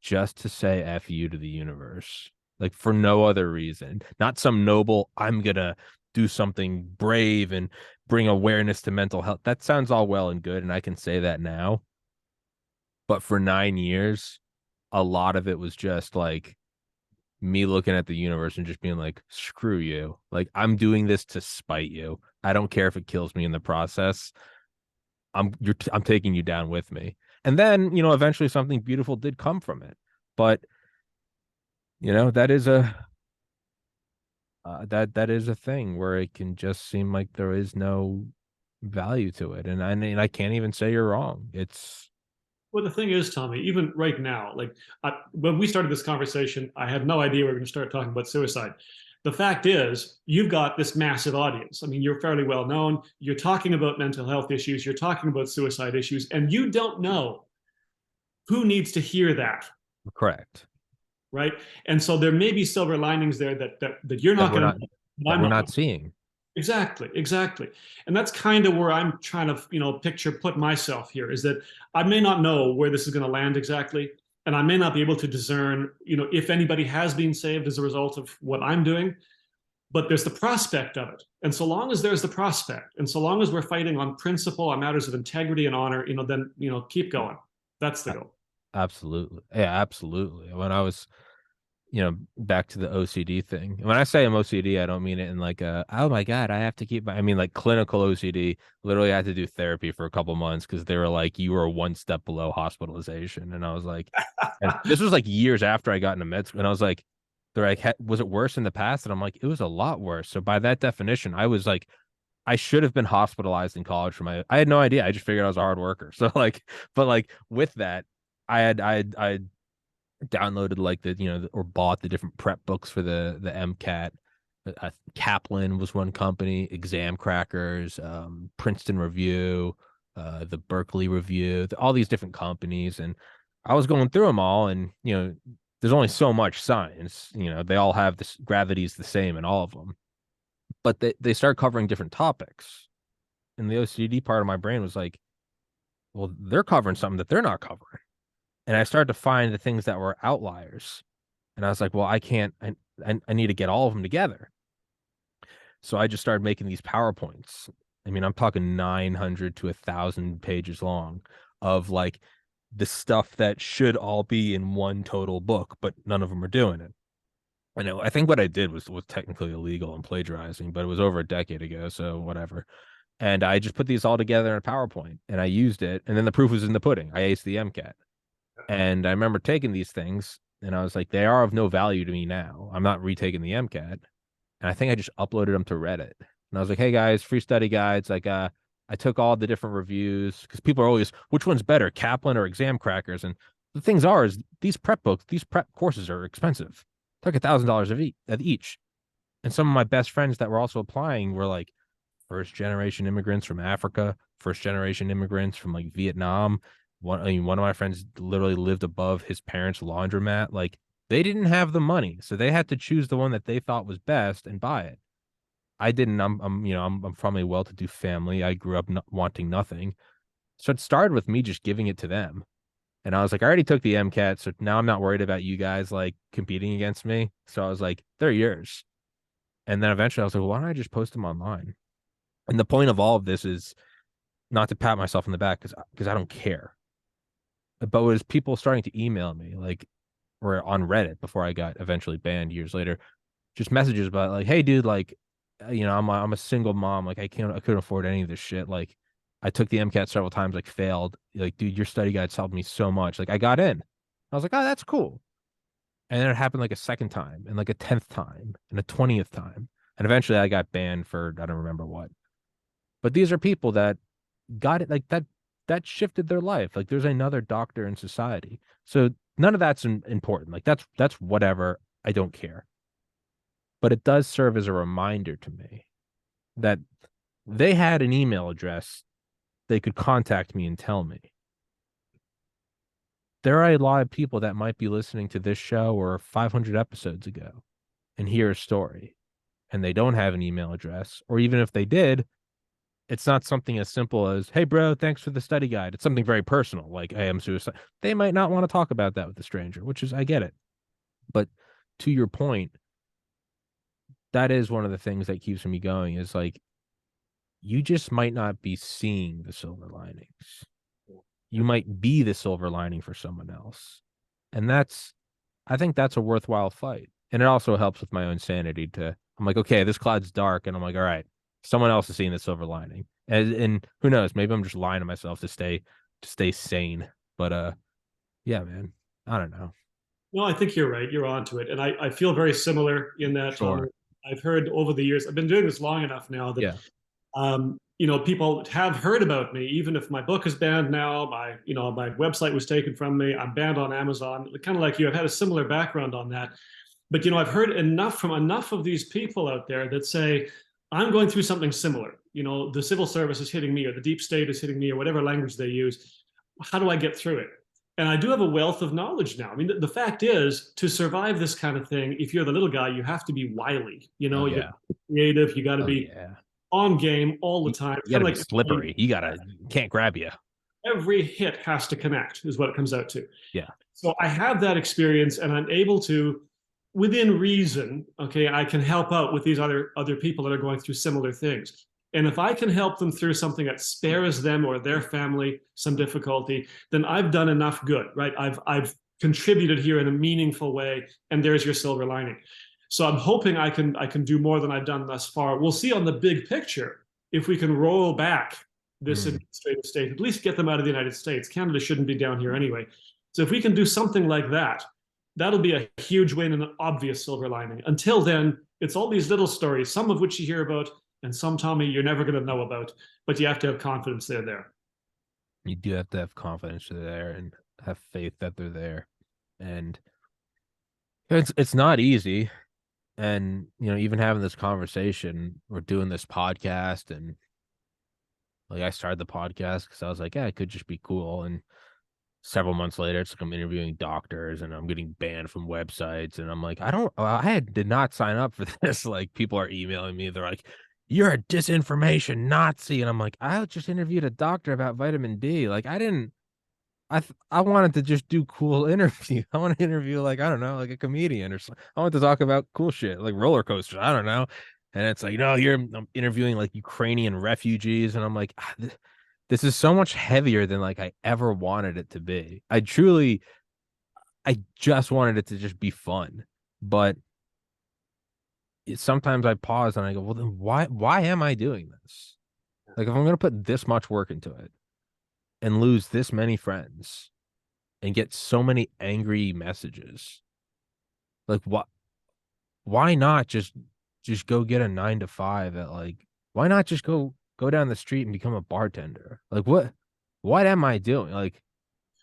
just to say F you to the universe. Like for no other reason. Not some noble, I'm gonna do something brave and bring awareness to mental health. That sounds all well and good, and I can say that now. But for 9 years, a lot of it was just like me looking at the universe and just being like, screw you. Like I'm doing this to spite you. I don't care if it kills me in the process. I'm taking you down with me. And then, eventually something beautiful did come from it. But, that is a thing where it can just seem like there is no value to it. And I can't even say you're wrong. It's Well, the thing is, Tommy, even right now, like when we started this conversation, I had no idea we were going to start talking about suicide. The fact is, you've got this massive audience. I mean, you're fairly well known. You're talking about mental health issues, you're talking about suicide issues, and you don't know who needs to hear that, correct. right? And so there may be silver linings there that you're That not we're going to, not that that I'm we're not. not seeing. Exactly, exactly. And that's kind of where I'm trying to, put myself here is that I may not know where this is going to land exactly. And I may not be able to discern, if anybody has been saved as a result of what I'm doing, but there's the prospect of it. And so long as there's the prospect, and so long as we're fighting on principle, on matters of integrity and honor, then, keep going. That's the goal. Absolutely. Yeah, absolutely. When I was back to the OCD thing. When I say I'm OCD, I don't mean it in like oh my God, I have to keep I mean like clinical OCD. Literally, I had to do therapy for a couple months because they were like, you were one step below hospitalization. And I was like, and this was like years after I got into med school. And I was like, they're like, was it worse in the past? And I'm like, it was a lot worse. So by that definition, I was like, I should have been hospitalized in college for I had no idea. I just figured I was a hard worker. So like, but like with that, I downloaded like or bought the different prep books for the MCAT. Kaplan was one company, Exam Crackers, Princeton Review, the Berkeley Review, all these different companies, and I was going through them all, and there's only so much science. They all have this gravity's the same in all of them, but they start covering different topics, and the OCD part of my brain was like, well, they're covering something that they're not covering. And I started to find the things that were outliers. And I was like, well, I can't, I need to get all of them together. So I just started making these PowerPoints. I mean, I'm talking 900 to 1,000 pages long of like the stuff that should all be in one total book, but none of them are doing it. I think what I did was technically illegal and plagiarizing, but it was over a decade ago, so whatever. And I just put these all together in a PowerPoint and I used it. And then the proof was in the pudding. I aced the MCAT. And I remember taking these things and I was like, they are of no value to me now. I'm not retaking the MCAT. And I think I just uploaded them to Reddit. And I was like, hey guys, free study guides. Like, I took all the different reviews because people are always, which one's better, Kaplan or Exam Crackers? And the things are, is these prep books, these prep courses are expensive. They're like $1,000 of each. And some of my best friends that were also applying were like first generation immigrants from Africa, first generation immigrants from like Vietnam. One of my friends literally lived above his parents' laundromat. Like they didn't have the money, so they had to choose the one that they thought was best and buy it. I didn't. I'm from a well-to-do family. I grew up wanting nothing, so it started with me just giving it to them. And I was like, I already took the MCAT, so now I'm not worried about you guys like competing against me. So I was like, they're yours. And then eventually I was like, well, why don't I just post them online? And the point of all of this is not to pat myself in the back because I don't care. But it was people starting to email me like or on Reddit before I got eventually banned years later, just messages about like, hey dude, like I'm a single mom, like I couldn't afford any of this shit. Like I took the MCAT several times, like failed. Like, dude, your study guides helped me so much. Like I got in. I was like, oh, that's cool. And then it happened like a second time and like a 10th time and a 20th time. And eventually I got banned for I don't remember what. But these are people that got it like that shifted their life. Like there's another doctor in society. So none of that's important. Like that's whatever. I don't care. But it does serve as a reminder to me that they had an email address they could contact me and tell me. There are a lot of people that might be listening to this show or 500 episodes ago and hear a story and they don't have an email address, or even if they did, it's not something as simple as, hey, bro, thanks for the study guide. It's something very personal, like I am suicide. They might not want to talk about that with a stranger, which is, I get it. But to your point, that is one of the things that keeps me going is like, you just might not be seeing the silver linings. You might be the silver lining for someone else. And I think that's a worthwhile fight. And it also helps with my own sanity I'm like, okay, this cloud's dark. And I'm like, all right, someone else is seeing the silver lining. And who knows, maybe I'm just lying to myself to stay sane. But yeah, man, I don't know. No, I think you're right. You're onto it. And I feel very similar in that, Tommy. Sure. I've heard over the years, I've been doing this long enough now that, Yeah. people have heard about me, even if my book is banned now, my website was taken from me, I'm banned on Amazon, kind of like you. I've had a similar background on that. But, I've heard enough from enough of these people out there that say, I'm going through something similar. The civil service is hitting me, or the deep state is hitting me, or whatever language they use. How do I get through it? And I do have a wealth of knowledge now. I mean, the fact is, to survive this kind of thing, if you're the little guy, you have to be wily. You Oh got yeah. to be creative. You got to Oh be yeah. on game all the You, time. you Kind gotta of be like slippery. Can't grab you. every hit has to connect, is what it comes out to. Yeah. So I have that experience, and I'm able to, within reason, okay, I can help out with these other people that are going through similar things. And if I can help them through something that spares them or their family some difficulty, then I've done enough good, right? I've contributed here in a meaningful way, and there's your silver lining. So I'm hoping I can do more than I've done thus far. We'll see on the big picture if we can roll back this Mm. administrative state, at least get them out of the United States. Canada shouldn't be down here anyway. So if we can do something like that, that'll be a huge win and an obvious silver lining. Until then, it's all these little stories, some of which you hear about, and some, Tommy, you're never going to know about, but you have to have confidence they're there. You do have to have confidence they're there and have faith that they're there. And it's not easy. And even having this conversation, we're doing this podcast, and like I started the podcast because I was like, yeah, it could just be cool. And several months later, it's like I'm interviewing doctors and I'm getting banned from websites. And I'm like, did not sign up for this. Like, people are emailing me. They're like, you're a disinformation Nazi. And I'm like, I just interviewed a doctor about vitamin D. Like, I wanted to just do cool interview. I want to interview, like, I don't know, like a comedian or something. I want to talk about cool shit, like roller coasters. I don't know. And it's like, no, I'm interviewing like Ukrainian refugees. And I'm like, this is so much heavier than like I ever wanted it to be. I just wanted it to just be fun. But sometimes I pause and I go, well, then why am I doing this? Like, if I'm going to put this much work into it and lose this many friends and get so many angry messages, like, why not just go get a 9 to 5 at, like, why not just go down the street and become a bartender? Like, what am I doing? Like,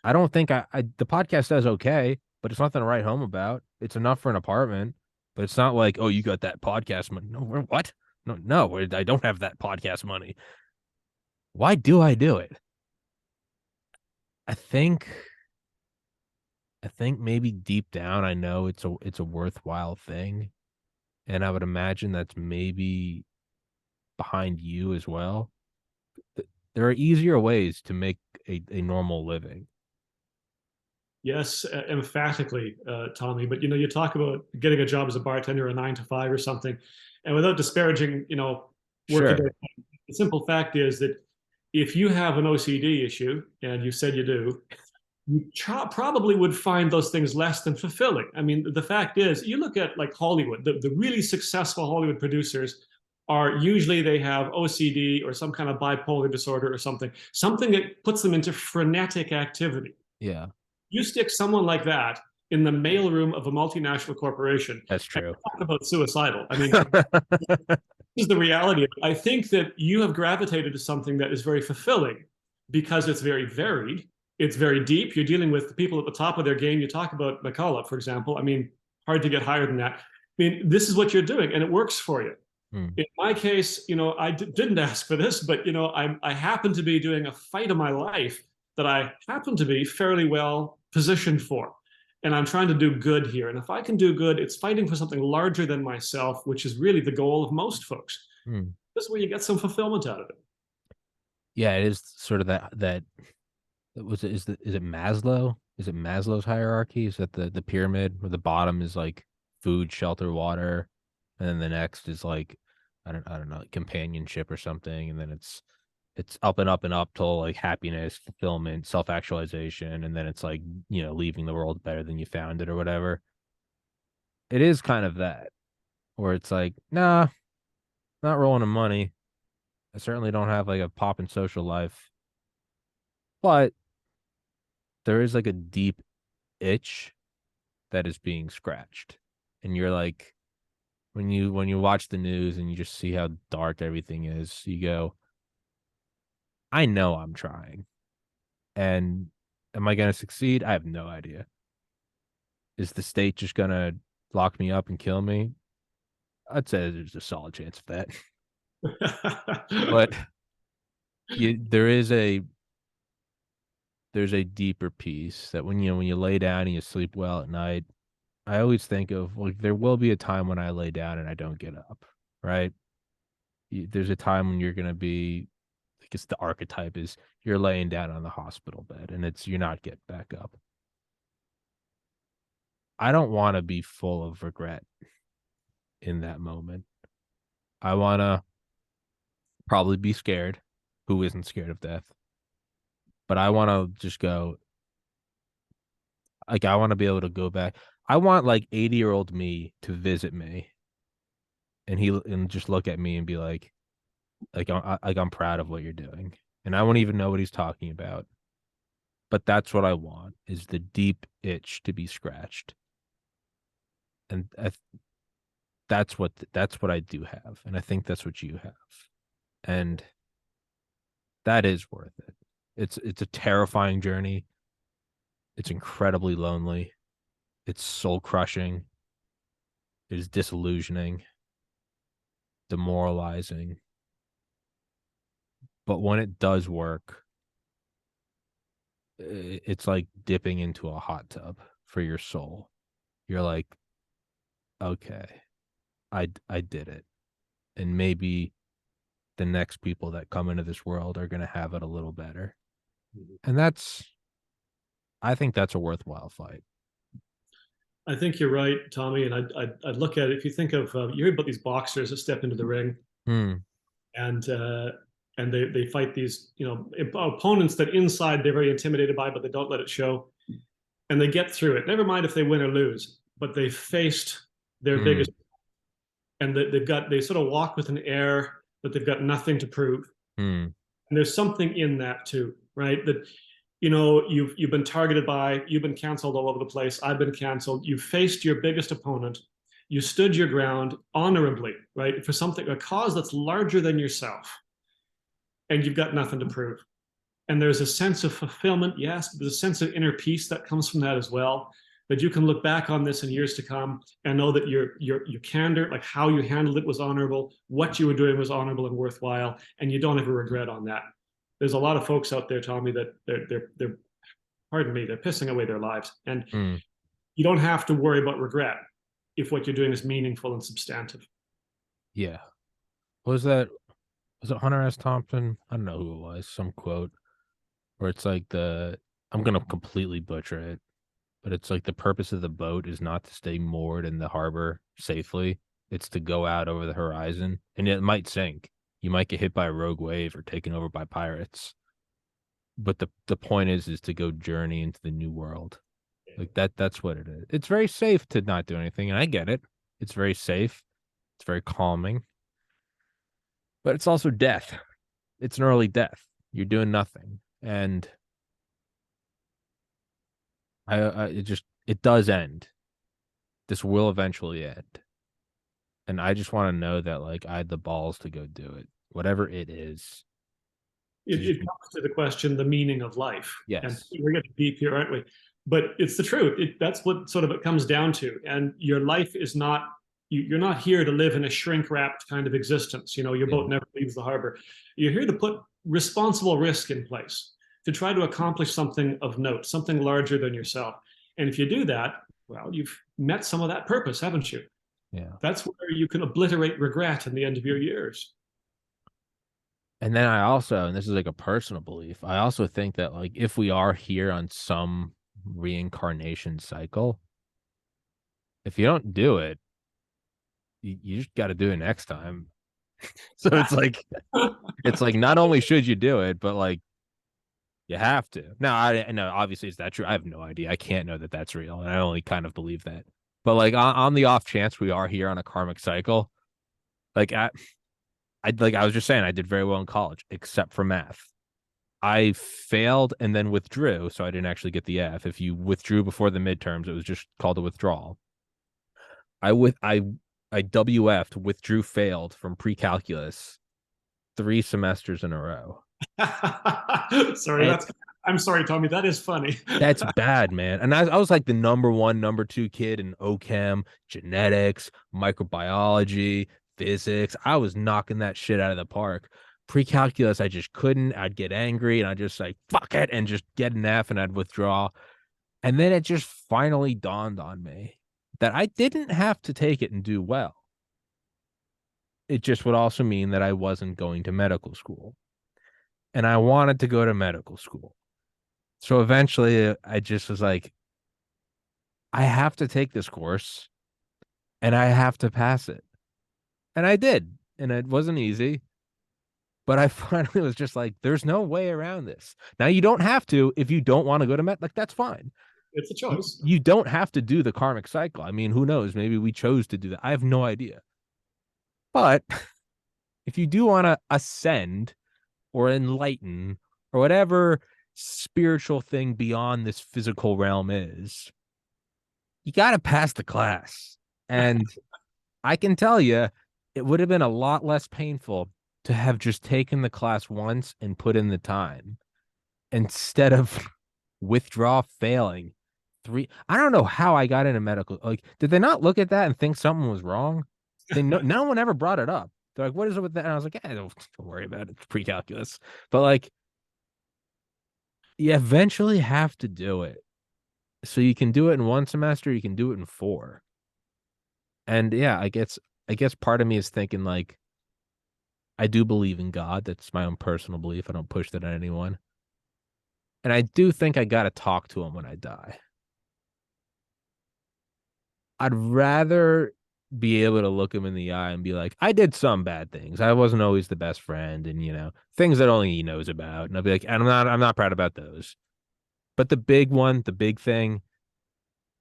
I don't think the podcast does okay, but it's nothing to write home about. It's enough for an apartment, but it's not like, oh, you got that podcast money. No, what? No, I don't have that podcast money. Why do I do it? I think maybe deep down I know it's a worthwhile thing, and I would imagine that's maybe behind you as well. There are easier ways to make a normal living. Yes, emphatically, Tommy. But you talk about getting a job as a bartender, a 9 to 5 or something, and without disparaging, work a day. Sure. The simple fact is that if you have an OCD issue, and you said you do, you probably would find those things less than fulfilling. I mean, the fact is, you look at like Hollywood, the really successful Hollywood producers are usually they have OCD or some kind of bipolar disorder or something that puts them into frenetic activity. Yeah, You stick someone like that in the mailroom of a multinational corporation that's and true. talk about suicidal. I mean, this is the reality. I think that you have gravitated to something that is very fulfilling because it's very varied. It's very deep. You're dealing with people at the top of their game. You talk about McCullough, for example. I mean, hard to get higher than that. I mean, this is what you're doing, and it works for you. Hmm. In my case, I didn't ask for this, but I happen to be doing a fight of my life that I happen to be fairly well positioned for. And I'm trying to do good here. And if I can do good, it's fighting for something larger than myself, which is really the goal of most folks. Hmm. This is where you get some fulfillment out of it. Yeah, it is sort of that was it is it Maslow? Is it Maslow's hierarchy? Is that the pyramid where the bottom is like food, shelter, water, and then the next is like I don't know, like companionship or something, and then it's up and up and up till like happiness, fulfillment, self-actualization, and then it's like, leaving the world better than you found it or whatever. It is kind of that where it's like, nah, not rolling in money. I certainly don't have like a poppin' social life, but there is like a deep itch that is being scratched. And you're like, when you watch the news and you just see how dark everything is, you go, I know I'm trying. And am I gonna succeed? I have no idea. Is the state just gonna lock me up and kill me? I'd say there's a solid chance of that. But you, there's a deeper piece that when you lay down and you sleep well at night, I always think of like there will be a time when I lay down and I don't get up, right? There's a time when you're gonna be, I guess the archetype is you're laying down on the hospital bed and it's you're not getting back up. I don't want to be full of regret in that moment. I want to probably be scared. Who isn't scared of death? But I want to just go, like, I want to be able to go back. I want like 80-year-old me to visit me and just look at me and be like I'm proud of what you're doing. And I won't even know what he's talking about. But that's what I want is the deep itch to be scratched. And that's what I do have. And I think that's what you have. And that is worth it. It's a terrifying journey. It's incredibly lonely. It's soul crushing. It is disillusioning, demoralizing. But when it does work, it's like dipping into a hot tub for your soul. You're like, okay, I did it. And maybe the next people that come into this world are going to have it a little better. And I think that's a worthwhile fight. I think you're right, Tommy. And I'd look at it. If you think of, you hear about these boxers that step into the ring Hmm. and they fight these, opponents that inside they're very intimidated by, but they don't let it show. And they get through it. Never mind if they win or lose, but they faced their Hmm. biggest, and they sort of walk with an air that they've got nothing to prove. Hmm. And there's something in that too, right? That you've been targeted by, you've been canceled all over the place. I've been canceled. You faced your biggest opponent. You stood your ground honorably, right, for something, a cause that's larger than yourself, and you've got nothing to prove. And there's a sense of fulfillment, yes, but there's a sense of inner peace that comes from that as well. That you can look back on this in years to come and know that your candor, like how you handled it, was honorable, what you were doing was honorable and worthwhile, and you don't have a regret on that. There's a lot of folks out there, Tommy, that they're pardon me, they're pissing away their lives, and Hmm. you don't have to worry about regret if what you're doing is meaningful and substantive. Yeah. What was that? Was it Hunter S. Thompson? I don't know who it was. Some quote where it's like I'm gonna completely butcher it, but it's like the purpose of the boat is not to stay moored in the harbor safely. It's to go out over the horizon, and it might sink. You might get hit by a rogue wave or taken over by pirates. But the point is to go journey into the new world. Like that's what it is. It's very safe to not do anything, and I get it. It's very safe. It's very calming, but it's also death. It's an early death. You're doing nothing, and it does end. This will eventually end, and I just want to know that like I had the balls to go do it, whatever it is. To just It comes to the question, the meaning of life. And yes, we're getting deep here, aren't we? But it's the truth. That's what sort of it comes down to. And your life is not, you're not here to live in a shrink wrapped kind of existence. Your yeah, boat never leaves the harbor. You're here to put responsible risk in place, to try to accomplish something of note, something larger than yourself. And if you do that, well, you've met some of that purpose, haven't you? yeah. That's where you can obliterate regret in the end of your years. And then I also, and this is like a personal belief, I also think that like if we are here on some reincarnation cycle, if you don't do it, you just got to do it next time. So it's like not only should you do it, but like you have to. Now, I know obviously is that true? I have no idea. I can't know that that's real, and I only kind of believe that. But like on the off chance we are here on a karmic cycle, like I was just saying, I did very well in college, except for math. I failed and then withdrew, so I didn't actually get the F. If you withdrew before the midterms, it was just called a withdrawal. I with I WF'd, withdrew, failed from pre-calculus 3 semesters in a row. Sorry, And that's I'm sorry, Tommy. That is funny. that's bad, man. And I was like the number one, number two kid in OChem, genetics, microbiology, physics. I was knocking that shit out of the park. Pre-calculus, I just couldn't. I'd get angry and I'd just like, fuck it, and just get an F and I'd withdraw. And then it just finally dawned on me that I didn't have to take it and do well. It just would also mean that I wasn't going to medical school. And I wanted to go to medical school. So eventually I just was like, I have to take this course and I have to pass it. And I did. And it wasn't easy. But I finally was just like, there's no way around this. Now, you don't have to if you don't want to go to med, like, that's fine. It's a choice. You don't have to do the karmic cycle. I mean, who knows? Maybe we chose to do that. I have no idea. But if you do want to ascend or enlighten or whatever spiritual thing beyond this physical realm is, you got to pass the class. And I can tell you, it would have been a lot less painful to have just taken the class once and put in the time instead of withdraw failing three. I don't know how I got into medical. Like, did they not look at that and think something was wrong? No one ever brought it up. They're like, what is it with that? And I was like, don't worry about it. It's pre-calculus. But like, you eventually have to do it. So you can do it in 1 semester, you can do it in 4. And yeah, I guess part of me is thinking like I do believe in God. That's my own personal belief. I don't push that on anyone. And I do think I got to talk to him when I die. I'd rather be able to look him in the eye and be like, I did some bad things. I wasn't always the best friend and, things that only he knows about. And I'll be like, and I'm not proud about those. But the big one, the big thing,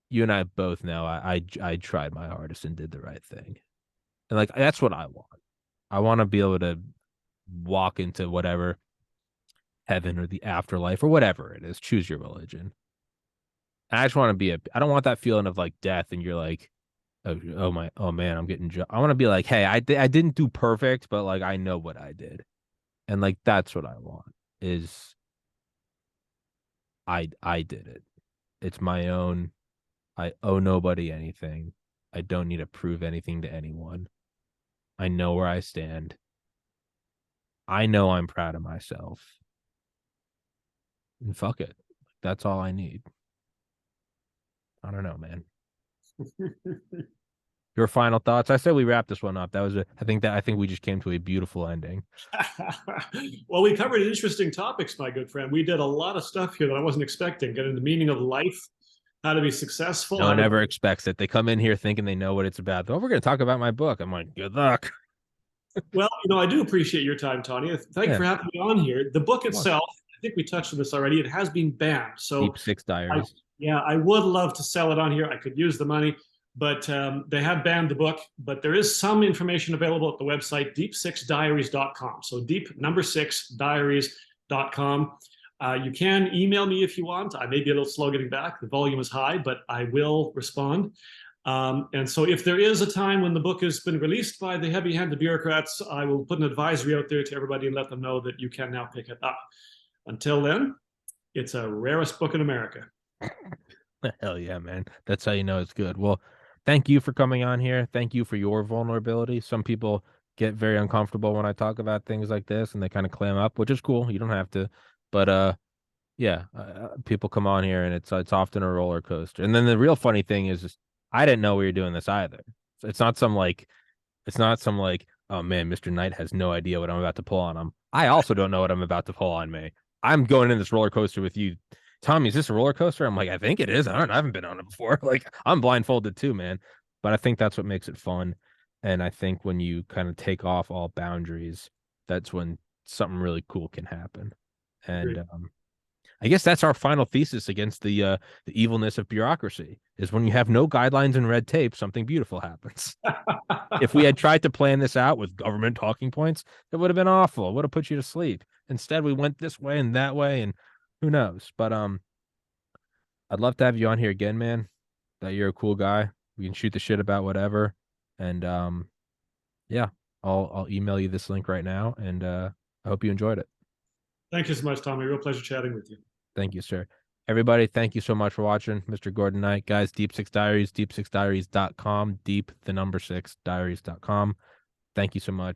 you and I both know I tried my hardest and did the right thing. And like that's what I want. I want to be able to walk into whatever heaven or the afterlife or whatever it is. Choose your religion. And I just want to be I don't want that feeling of like death and you're like, oh man, I'm getting I want to be like, hey, I didn't do perfect, but like I know what I did. And like that's what I want is I did it. It's my own. I owe nobody anything. I don't need to prove anything to anyone. I know where I stand. I know I'm proud of myself. And fuck it. That's all I need. I don't know, man. Your final thoughts? I said we wrap this one up. I think we just came to a beautiful ending. Well, we covered interesting topics, my good friend. We did a lot of stuff here that I wasn't expecting. Getting the meaning of life, how to be successful. No one ever expects it. They come in here thinking they know what it's about. Oh, we're going to talk about my book. I'm like, good luck. Well, I do appreciate your time, Tony. Thank you for having me on here. The book itself, I think we touched on this already. It has been banned. So Deep Six Diaries. I would love to sell it on here. I could use the money, but they have banned the book. But there is some information available at the website, deep6diaries.com. So deep6diaries.com. You can email me if you want. I may be a little slow getting back. The volume is high, but I will respond. And so if there is a time when the book has been released by the heavy-handed bureaucrats, I will put an advisory out there to everybody and let them know that you can now pick it up. Until then, it's a rarest book in America. Hell yeah, man. That's how you know it's good. Well, thank you for coming on here. Thank you for your vulnerability. Some people get very uncomfortable when I talk about things like this and they kind of clam up, which is cool. You don't have to. But yeah, people come on here and it's often a roller coaster. And then the real funny thing is I didn't know we were doing this either. So it's not some like, oh man, Mr. Knight has no idea what I'm about to pull on him. I also don't know what I'm about to pull on me. I'm going in this roller coaster with you. Tommy, is this a roller coaster? I'm like, I think it is. I don't know. I haven't been on it before. Like, I'm blindfolded too, man. But I think that's what makes it fun. And I think when you kind of take off all boundaries, that's when something really cool can happen. And Agreed. I guess that's our final thesis against the evilness of bureaucracy is when you have no guidelines and red tape, something beautiful happens. If we had tried to plan this out with government talking points, it would have been awful. It would have put you to sleep. Instead, we went this way and that way, and who knows? But I'd love to have you on here again, man. That you're a cool guy. We can shoot the shit about whatever. And yeah, I'll email you this link right now, and I hope you enjoyed it. Thank you so much, Tommy. Real pleasure chatting with you. Thank you, sir. Everybody, thank you so much for watching. Mr. Gordon Knight. Guys, Deep Six Diaries, deep6diaries.com, deep the number 6 diaries.com. Thank you so much.